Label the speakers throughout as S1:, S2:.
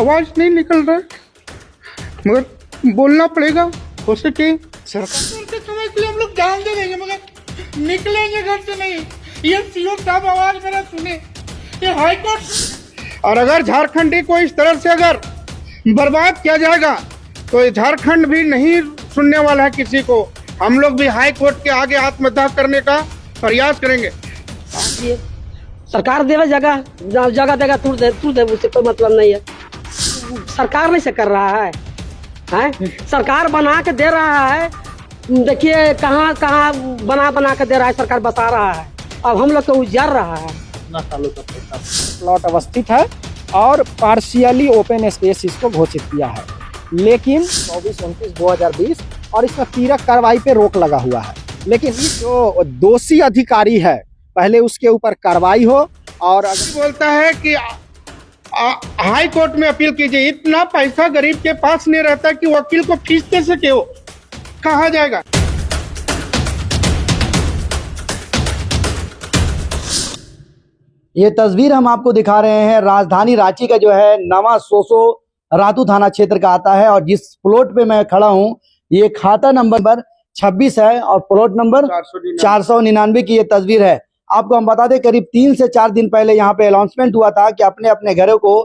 S1: आवाज नहीं निकल रहा है, मगर बोलना पड़ेगा। हो सके सरकार के समय के लिए हम लोग जान दे देंगे, मगर निकलेंगे घर से नहीं। ये सीओ साहब आवाज मेरा सुने, ये हाई कोर्ट। और अगर झारखंडी को इस तरह से अगर बर्बाद किया जाएगा तो झारखंड भी नहीं सुनने वाला है किसी को। हम लोग भी हाई कोर्ट के आगे आत्मदाह करने का प्रयास करेंगे।
S2: सरकार देवे जगह जगह देगा, तू दे, उससे कोई मतलब नहीं है। सरकार नहीं से कर रहा है, सरकार बना के दे रहा है। देखिए कहाँ कहाँ बना के दे रहा है, सरकार बता रहा है। अब हम लोग को उजड़ रहा है।
S3: प्लॉट अवस्थित है और पार्शियली ओपन स्पेस इसको घोषित किया है, लेकिन 24-29-2020 और इसमें पीरक कार्रवाई पे रोक लगा हुआ है। लेकिन इस जो दोषी अधिकारी है पहले उसके ऊपर कार्रवाई हो। और अगर
S1: बोलता है कि हाई कोर्ट में अपील कीजिए, इतना पैसा गरीब के पास नहीं रहता कि वकील को फीस दे सके, वो कहाँ जाएगा।
S4: ये तस्वीर हम आपको दिखा रहे हैं राजधानी रांची का जो है नवा सोसो रातू थाना क्षेत्र का आता है। और जिस प्लॉट पे मैं खड़ा हूँ ये खाता नंबर 26 है और प्लॉट नंबर 499 की ये तस्वीर है। आपको हम बता दें करीब 3 से 4 दिन पहले यहाँ पे अनाउंसमेंट हुआ था कि अपने अपने घरों को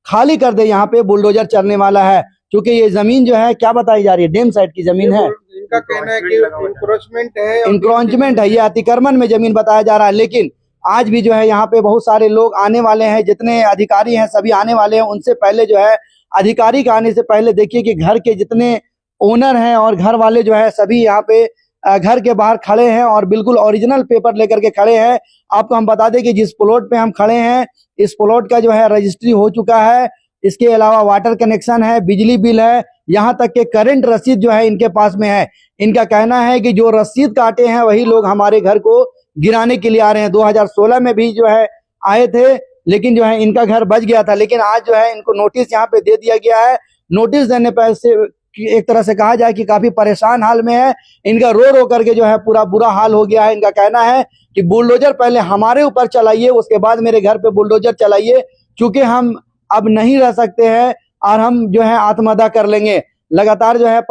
S4: खाली कर दे, यहाँ पे बुलडोजर चलने वाला है। क्योंकि ये जमीन जो है क्या बताई जा रही है, डैम साइड की जमीन है।
S1: इनका कहना है कि
S4: इंक्रोचमेंट है, ये अतिक्रमण में जमीन बताया जा रहा है। लेकिन आज भी जो है यहाँ पे बहुत सारे लोग आने वाले हैं, जितने अधिकारी हैं सभी आने वाले हैं। उनसे पहले जो है अधिकारी के आने से पहले देखिए कि घर के जितने ओनर हैं और घर वाले जो है सभी यहाँ पे घर के बाहर खड़े हैं और बिल्कुल ओरिजिनल पेपर लेकर के खड़े हैं। आपको हम बता दें कि जिस प्लॉट पे हम खड़े हैं इस प्लॉट का जो है रजिस्ट्री हो चुका है। इसके अलावा वाटर कनेक्शन है, बिजली बिल है, यहाँ तक के करंट रसीद जो है इनके पास में है। इनका कहना है कि जो रसीद काटे हैं वही लोग हमारे घर को गिराने के लिए आ रहे हैं। 2016 में भी जो है आए थे, लेकिन जो है इनका घर बच गया था। लेकिन आज जो है इनको नोटिस यहाँ पे दे दिया गया है। नोटिस देने पर से एक तरह से कहा जाए कि काफी परेशान हाल में है। इनका रो करके जो है पूरा बुरा हाल हो गया है। इनका कहना है कि बुलडोजर पहले हमारे ऊपर चलाइए, उसके बाद मेरे घर पे बुलडोजर चलाइए, क्योंकि हम अब नहीं रह सकते हैं और हम जो है आत्मदाह कर लेंगे। लगातार जो है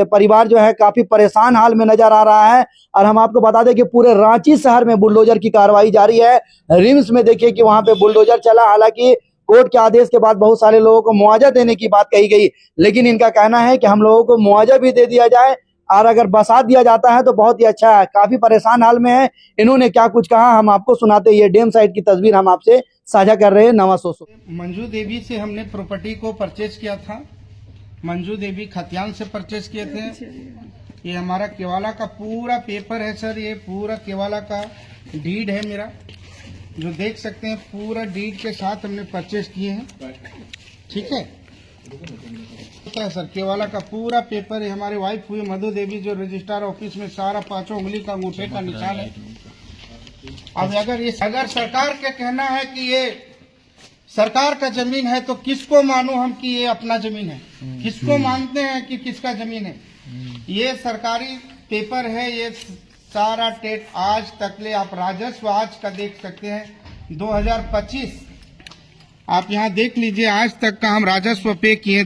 S4: परिवार जो है काफी परेशान हाल में नजर आ रहा है। और हम आपको बता दें कि पूरे रांची शहर में बुलडोजर की कार्रवाई जारी है। रिम्स में देखिए कि वहां पे बुलडोजर चला, हालांकि कोर्ट के आदेश के बाद बहुत सारे लोगों को मुआवजा देने की बात कही गई, लेकिन इनका कहना है कि हम लोगों को मुआवजा भी दे दिया जाए और अगर बसा दिया जाता है तो बहुत ही अच्छा है। काफी परेशान हाल में है। इन्होंने क्या कुछ कहा हम आपको सुनाते। ये डैम साइड की तस्वीर हम आपसे साझा कर रहे हैं। नवा सोसो
S1: मंजू देवी से हमने प्रॉपर्टी को परचेज किया था। मंजू देवी खतियान से परचेज किए थे। ये हमारा केवाला का पूरा पेपर है सर, ये पूरा केवाला का डीड है मेरा, जो देख सकते हैं पूरा डीड के साथ हमने परचेज किए हैं। ठीक है, होता है सर, केवाला का पूरा पेपर है। हमारे वाइफ हुई मधु देवी जो रजिस्ट्रार ऑफिस में सारा 5 उंगली का अंगूठे का निशान है। अब अगर सरकार का कहना है कि ये सरकार का जमीन है तो किसको मानूं हम कि ये अपना जमीन है, किसको मानते हैं कि किसका जमीन है। ये सरकारी पेपर है, ये सारा टेट आज तक ले आप राजस्व आज का देख सकते हैं 2025, आप यहाँ देख लीजिए आज तक का हम राजस्व पे किए।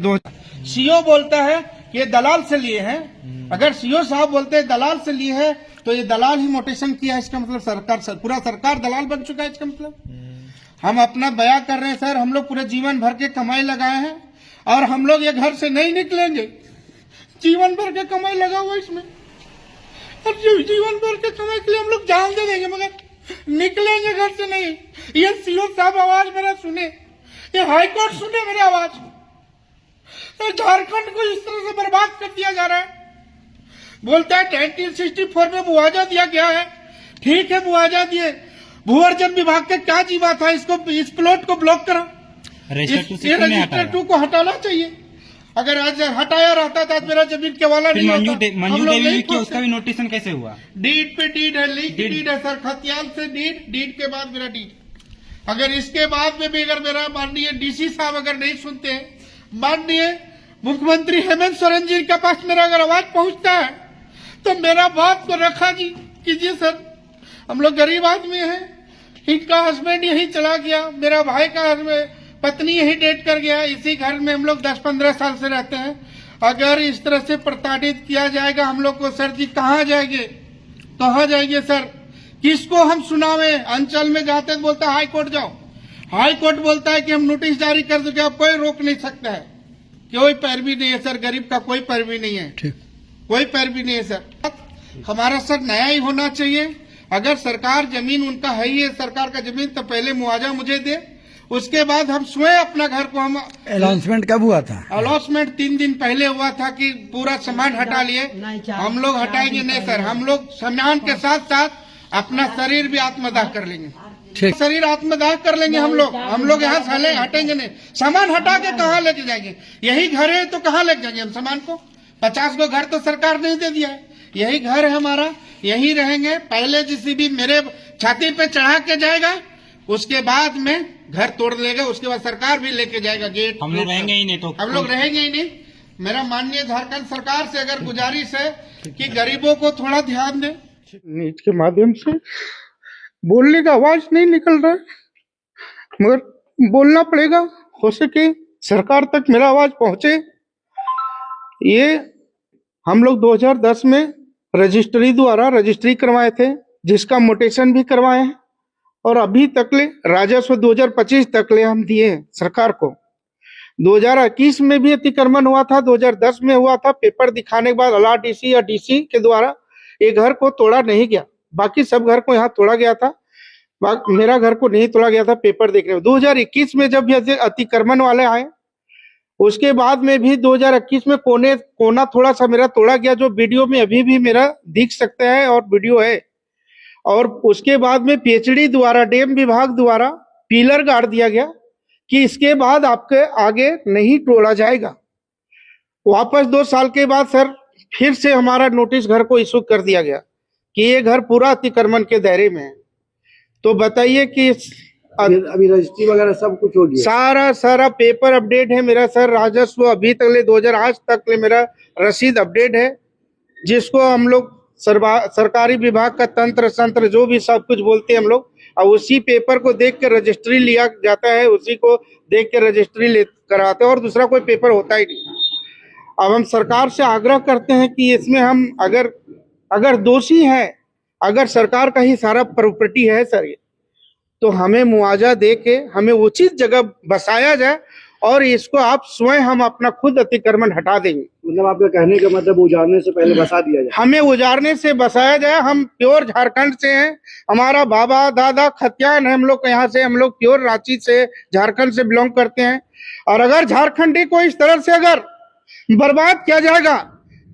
S1: सीओ बोलता है कि ये दलाल से लिए हैं। अगर सीओ साहब बोलते हैं दलाल से लिए हैं तो ये दलाल ही मोटेशन किया है, इसका मतलब सरकार पूरा सरकार दलाल बन चुका है। इसका मतलब हम अपना बयां कर रहे हैं सर, हम लोग पूरे जीवन भर के कमाई लगाए हैं और हम लोग ये घर से नहीं निकलेंगे। जीवन भर के कमाई लगा हुआ इसमें, और जीवन भर के कमाई के लिए हम लोग जान दे देंगे, मगर निकलेंगे घर से नहीं। ये सीओ साहब आवाज मेरा सुने, ये हाई कोर्ट सुने मेरी आवाज। तो झारखंड को इस तरह से बर्बाद कर दिया जा रहा है। बोलता है 1964 में मुआवजा दिया गया है, ठीक है मुआवजा दिए, भूअर्जन विभाग का क्या जीवा था, इसको इस प्लॉट को ब्लॉक करा, रजिस्टर 2 को हटाना चाहिए। अगर आज हटाया रहता था मेरा जमीन केवाला नहीं होता।
S5: मंजू देवी की उसका भी नोटिसन कैसे हुआ?
S1: डीड पे डीड है, लीक डीड है सर, खतियान से डीड के बाद मेरा डीड। अगर इसके बाद में भी अगर मेरा माननीय डीसी साहब अगर नहीं सुनते हैं, माननीय मुख्यमंत्री हेमंत सोरेन जी के पास मेरा अगर आवाज पहुंचता है तो मेरा बात को रखा जी कीजिए सर। हम लोग गरीब आदमी हैं, इनका हस्बैंड यही चला गया, मेरा भाई का हस्बैंड पत्नी यही डेट कर गया, इसी घर में हम लोग 10-15 साल से रहते हैं। अगर इस तरह से प्रताड़ित किया जाएगा हम लोग को, सर जी कहाँ जाएंगे सर? किसको हम सुनावे? अंचल में जाते हैं तो बोलता है हाई कोर्ट जाओ, हाई कोर्ट बोलता है कि हम नोटिस जारी कर दोगे, अब कोई रोक नहीं सकता है। कोई पैरवी नहीं है सर, गरीब का कोई पैरवी नहीं है, कोई पैरवी नहीं है सर। हमारा सर नया ही होना चाहिए। अगर सरकार जमीन उनका है ही है, सरकार का जमीन, तो पहले मुआवजा मुझे दे, उसके बाद हम स्वयं अपना घर को हम।
S6: अनाउंसमेंट कब हुआ था?
S1: अनाउंसमेंट 3 दिन पहले हुआ था कि पूरा सामान हटा लिए। हम लोग हटाएंगे नहीं सर, हम लोग सामान के साथ साथ अपना शरीर भी आत्मदाह कर लेंगे। शरीर आत्मदाह कर लेंगे हम लोग यहाँ साले हटेंगे नहीं। सामान हटा के कहाँ लेके जाएंगे? यही घर है तो कहाँ लेके जाएंगे हम सामान को? 50 को घर तो सरकार ने दे दिया है, यही घर है हमारा, यही रहेंगे। पहले जीसीबी मेरे छाती पे चढ़ा के जाएगा, उसके बाद में घर तोड़ लेगा, उसके बाद सरकार भी लेके जाएगा गेट।
S5: हम लोग रहेंगे ही नहीं तो
S1: हम लोग रहेंगे ही नहीं। मेरा माननीय झारखंड सरकार से अगर गुजारिश है कि गरीबों को थोड़ा ध्यान दे। नीट के माध्यम से बोलने का आवाज नहीं निकल रहा है, मगर बोलना पड़ेगा, हो सके सरकार तक मेरा आवाज पहुंचे। ये हम लोग 2010 में रजिस्ट्री करवाए थे, जिसका मोटेशन भी करवाए हैं, और अभी तकले राजस्व 2025 तकले हम दिए हैं सरकार को। 2021 में भी अतिक्रमण हुआ था, 2010 में हुआ था। पेपर दिखाने के बाद अला डीसी या डीसी के द्वारा ये घर को तोड़ा नहीं गया, बाकी सब घर को यहाँ तोड़ा गया था, मेरा घर को नहीं तोड़ा गया था पेपर देखने में। 2021 में जब ये अतिक्रमण वाले आए, उसके बाद में भी 2021 में कोना थोड़ा सा मेरा तोड़ा गया, जो वीडियो में अभी भी मेरा दिख सकता है और वीडियो है। और उसके बाद में पीएचडी द्वारा, डैम विभाग द्वारा पिलर गाड़ दिया गया कि इसके बाद आपके आगे नहीं तोड़ा जाएगा। वापस 2 साल के बाद सर फिर से हमारा नोटिस घर को इशू कर दिया गया कि ये घर पूरा अतिक्रमण के दायरे में है। तो बताइए कि
S4: अभी रजिस्ट्री वगैरह सब कुछ हो गया?
S1: सारा पेपर अपडेट है मेरा सर। राजस्व अभी तक ले 2000 आज तक ले मेरा रसीद अपडेट है, जिसको हम लोग सरकारी विभाग का तंत्र संत्र जो भी सब कुछ बोलते हैं हम लोग, और उसी पेपर को देख के रजिस्ट्री लिया जाता है, उसी को देख के रजिस्ट्री कराते हैं, और दूसरा कोई पेपर होता ही नहीं। अब हम सरकार से आग्रह करते हैं कि इसमें हम अगर दोषी है, अगर सरकार का ही सारा प्रॉपर्टी है सर ये, तो हमें मुआवजा दे के हमें उचित जगह बसाया जाए, और इसको आप स्वयं हम अपना खुद अतिक्रमण हटा देंगे।
S4: मतलब आपका कहने का मतलब उजाड़ने से पहले बसा दिया जाए?
S1: हमें उजाड़ने से बसाया जाए। हम प्योर झारखंड से हैं, हमारा बाबा दादा खतियान है, हम लोग यहाँ से, हम लोग प्योर रांची से, झारखंड से बिलोंग करते हैं। और अगर झारखंडी को इस तरह से अगर बर्बाद किया जाएगा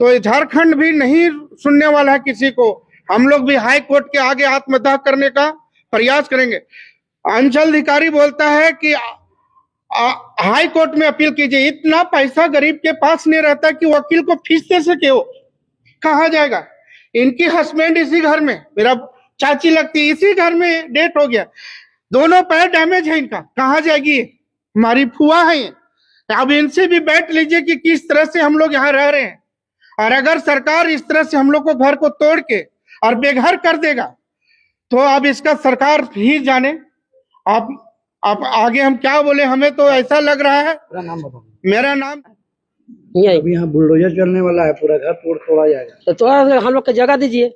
S1: तो झारखंड भी नहीं सुनने वाला है किसी को। हम लोग भी हाई कोर्ट के आगे आत्मदाह करने का प्रयास करेंगे। अंचल अधिकारी बोलता है कि हाई कोर्ट में अपील कीजिए। इतना पैसा गरीब के पास नहीं रहता कि वकील को फीस दे सके, हो कहाँ जाएगा? इनकी हस्बैंड इसी घर में, मेरा चाची लगती है, इसी घर में डेथ हो गया, दोनों पैर डैमेज है इनका, कहाँ जाएगी? हमारी फुआ है ये। अब इनसे भी बैठ लीजिए कि किस तरह से हम लोग यहाँ रह रहे हैं। और अगर सरकार इस तरह से हम लोग को घर को तोड़ के और बेघर कर देगा, तो अब इसका सरकार ही जाने। आप आगे हम क्या बोले, हमें तो ऐसा लग रहा है। मेरा नाम
S4: अभी यहाँ बुलडोजर चलने वाला है, पूरा घर तोड़ा जाएगा।
S2: तो हम लोग को जगह दीजिए,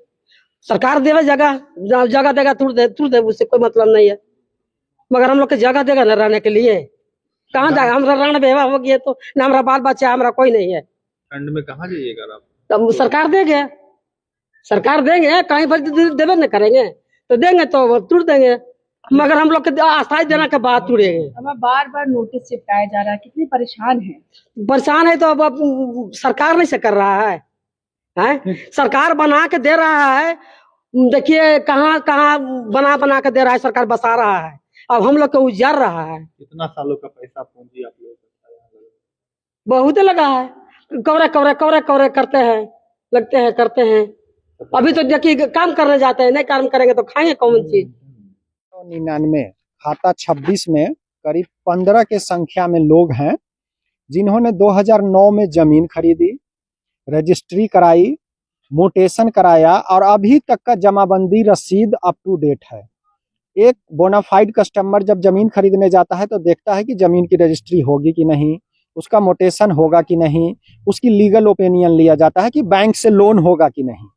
S2: सरकार देवे जगह देगा, तोड़ दे, उससे कोई मतलब नहीं है, मगर हम लोग को जगह देगा ना रहने के लिए। कहाँ जाए? हमारा रण बेवा हो गया तो ना हमारा बाल बच्चा, हमारा कोई नहीं है।
S7: ठंड में कहाँ जाइएगा आप?
S2: तब सरकार देंगे, कहीं पर देवे न करेंगे तो देंगे तो तोड़ देंगे, मगर हम लोग के अस्थायी देना के बाद तोड़ेंगे।
S8: हमें बार बार नोटिस चिपकाया जा रहा है, कितनी परेशान है
S2: तो अब सरकार नहीं से कर रहा है, सरकार बना के दे रहा है। देखिए कहाँ बना के दे रहा है, सरकार बसा रहा है, अब हम लोग को उजाड़ रहा है।
S7: कितना सालों का पैसा पूंजी आप लोग
S2: बहुत लगा है, कवरे करते हैं। अभी तो देखिए काम करने जाते हैं, नहीं काम करेंगे तो खाएंगे कौन चीज?
S3: 99 खाता 26 में करीब 15 के संख्या में लोग हैं जिन्होंने 2009 में जमीन खरीदी, रजिस्ट्री कराई, मोटेशन कराया, और अभी तक का जमाबंदी रसीद अप टू डेट है। एक बोनाफाइड कस्टमर जब जमीन खरीदने जाता है तो देखता है कि जमीन की रजिस्ट्री होगी कि नहीं, उसका मोटेशन होगा कि नहीं, उसकी लीगल ओपिनियन लिया जाता है कि बैंक से लोन होगा कि नहीं।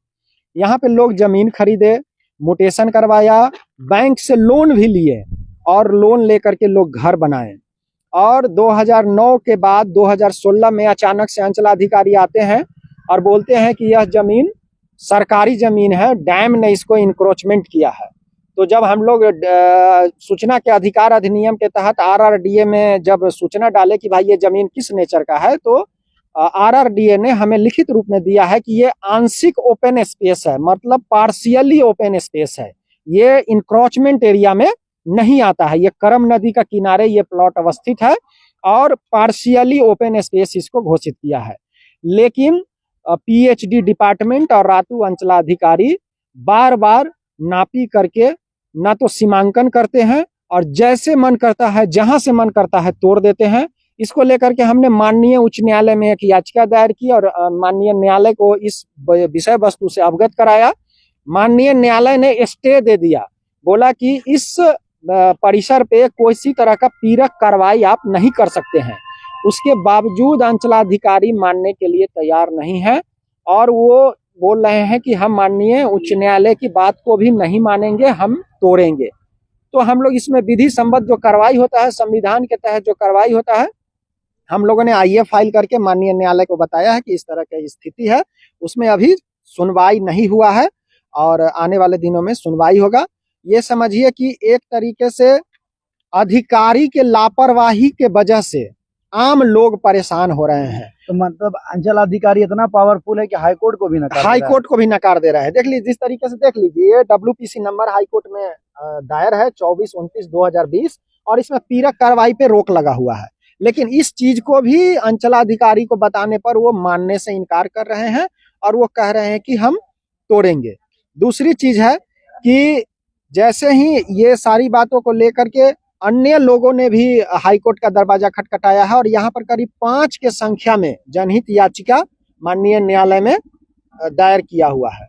S3: यहाँ पे लोग जमीन खरीदे, मोटेशन करवाया, बैंक से लोन भी लिए और लोन लेकर के लोग घर बनाए। और 2009 के बाद 2016 में अचानक से अंचलाधिकारी आते हैं और बोलते हैं कि यह जमीन सरकारी जमीन है, डैम ने इसको इंक्रोचमेंट किया है। तो जब हम लोग सूचना के अधिकार अधिनियम के तहत RRDA में जब सूचना डाले कि भाई ये जमीन किस नेचर का है, तो RRDA ने हमें लिखित रूप में दिया है कि ये आंशिक ओपन स्पेस है, मतलब पार्शियली ओपन स्पेस है, ये इंक्रोचमेंट एरिया में नहीं आता है। ये करम नदी का किनारे ये प्लॉट अवस्थित है और पार्शियली ओपन स्पेस इसको घोषित किया है। लेकिन PhD डिपार्टमेंट और रातू अंचलाधिकारी बार बार नापी करके ना तो सीमांकन करते हैं और जैसे मन करता है, जहां से मन करता है तोड़ देते हैं। इसको लेकर के हमने माननीय उच्च न्यायालय में एक याचिका दायर की और माननीय न्यायालय को इस विषय वस्तु से अवगत कराया। माननीय न्यायालय ने स्टे दे दिया, बोला कि इस परिसर पे कोई तरह का पीड़क कार्रवाई आप नहीं कर सकते हैं। उसके बावजूद अंचलाधिकारी मानने के लिए तैयार नहीं है और वो बोल रहे हैं कि हम माननीय उच्च न्यायालय की बात को भी नहीं मानेंगे, हम तोड़ेंगे। तो हम लोग इसमें विधि संबद्ध जो कार्रवाई होता है, संविधान के तहत जो कार्रवाई होता है, हम लोगों ने IF फाइल करके माननीय न्यायालय को बताया है कि इस तरह की स्थिति है। उसमें अभी सुनवाई नहीं हुआ है और आने वाले दिनों में सुनवाई होगा। ये समझिए कि एक तरीके से अधिकारी के लापरवाही के वजह से आम लोग परेशान हो रहे हैं।
S4: तो मतलब अंचल अधिकारी इतना पावरफुल है कि हाईकोर्ट को भी
S3: नकार दे रहा है। देख लीजिए, जिस तरीके से देख लीजिए, WPC नंबर हाईकोर्ट में दायर है 24/29/2020 और इसमें पीड़क कार्रवाई पे रोक लगा हुआ है। लेकिन इस चीज को भी अंचलाधिकारी को बताने पर वो मानने से इनकार कर रहे हैं और वो कह रहे हैं कि हम तोड़ेंगे। दूसरी चीज है कि जैसे ही ये सारी बातों को लेकर के अन्य लोगों ने भी हाईकोर्ट का दरवाजा खटखटाया है और यहाँ पर करीब 5 के संख्या में जनहित याचिका माननीय न्यायालय में दायर किया हुआ है।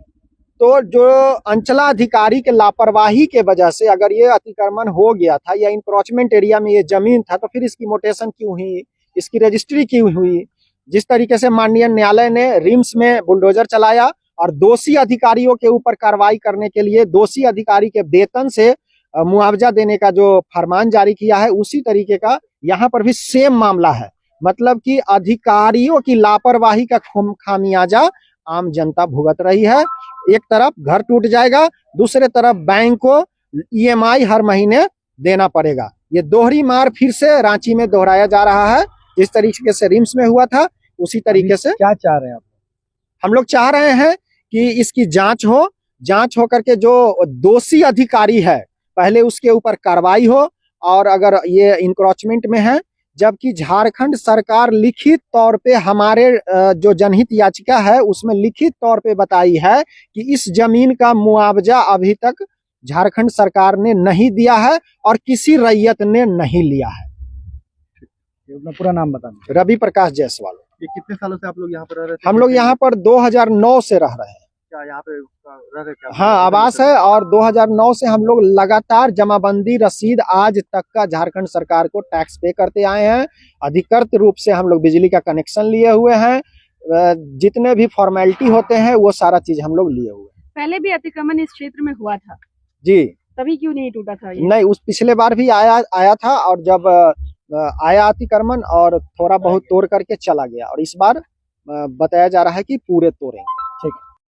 S3: तो जो अंचलाधिकारी के लापरवाही के वजह से अगर ये अतिक्रमण हो गया था या इंक्रोचमेंट एरिया में ये जमीन था, तो फिर इसकी मोटेशन क्यों हुई, इसकी रजिस्ट्री क्यों हुई। जिस तरीके से माननीय न्यायालय ने रिम्स में बुलडोजर चलाया और दोषी अधिकारियों के ऊपर कार्रवाई करने के लिए दोषी अधिकारी के वेतन से मुआवजा देने का जो फरमान जारी किया है, उसी तरीके का यहाँ पर भी सेम मामला है। मतलब कि अधिकारियों की लापरवाही का खामियाजा आम जनता भुगत रही है। एक तरफ घर टूट जाएगा, दूसरे तरफ बैंक को EMI हर महीने देना पड़ेगा। ये दोहरी मार फिर से रांची में दोहराया जा रहा है। जिस तरीके से रिम्स में हुआ था, उसी तरीके से
S4: क्या चाह रहे हैं आप?
S3: हम लोग चाह रहे हैं कि इसकी जांच हो करके जो दोषी अधिकारी है पहले उसके ऊपर कार्रवाई हो। और अगर ये इंक्रोचमेंट में है, जबकि झारखंड सरकार लिखित तौर पे हमारे जो जनहित याचिका है उसमें लिखित तौर पे बताई है कि इस जमीन का मुआवजा अभी तक झारखंड सरकार ने नहीं दिया है और किसी रैयत ने नहीं लिया है।
S4: अपना पूरा नाम बताना।
S3: रवि प्रकाश जायसवाल।
S7: ये कितने सालों से आप लोग यहाँ पर रह रहे थे?
S3: हम लोग यहाँ पर 2009 से रह रहे हैं।
S7: क्या यहाँ पे रह रहे क्या?
S3: हाँ, आवास है और 2009 से हम लोग लगातार जमाबंदी रसीद आज तक का झारखंड सरकार को टैक्स पे करते आए हैं। अधिकृत रूप से हम लोग बिजली का कनेक्शन लिए हुए हैं। जितने भी फॉर्मेलिटी होते हैं वो सारा चीज हम लोग लिए हुए हैं।
S8: पहले भी अतिक्रमण इस क्षेत्र में हुआ था
S3: जी,
S8: तभी क्यों नहीं टूटा था ये?
S3: नहीं, उस पिछले बार भी आया था और जब आया अतिक्रमण और थोड़ा बहुत तोड़ करके चला गया और इस बार बताया जा रहा है कि पूरे तोड़ेंगे।
S4: ठीक है।